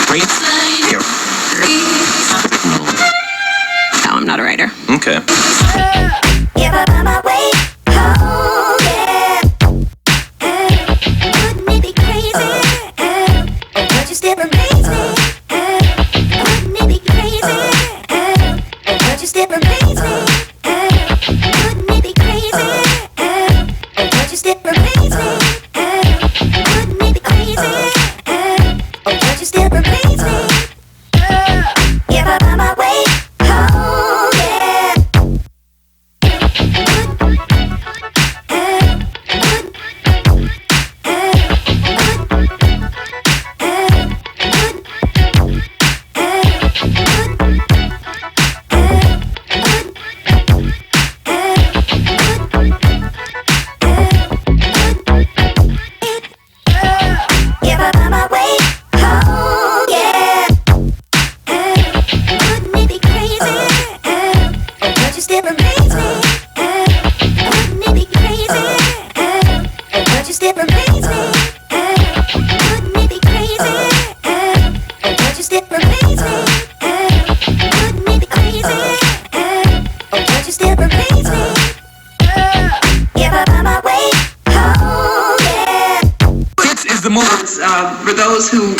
No, I'm not a writer. Okay. If I find my way home, yeah. Wouldn't it be crazy? Would you still amaze me? Wouldn't it be crazy? Would you still amaze me? Wouldn't it be crazy? Would you still amaze me? Wouldn't it be crazy? Would you still amaze me? If I find my way home, yeah. If I find my way home, yeah. Wouldn't it be crazy? Would you still amaze me? Wouldn't it be crazy? Would you still amaze me? Wouldn't it be crazy? Would you still amaze me? Wouldn't it be crazy? Would you still amaze me? If I find my way home, yeah. This is the moment for those who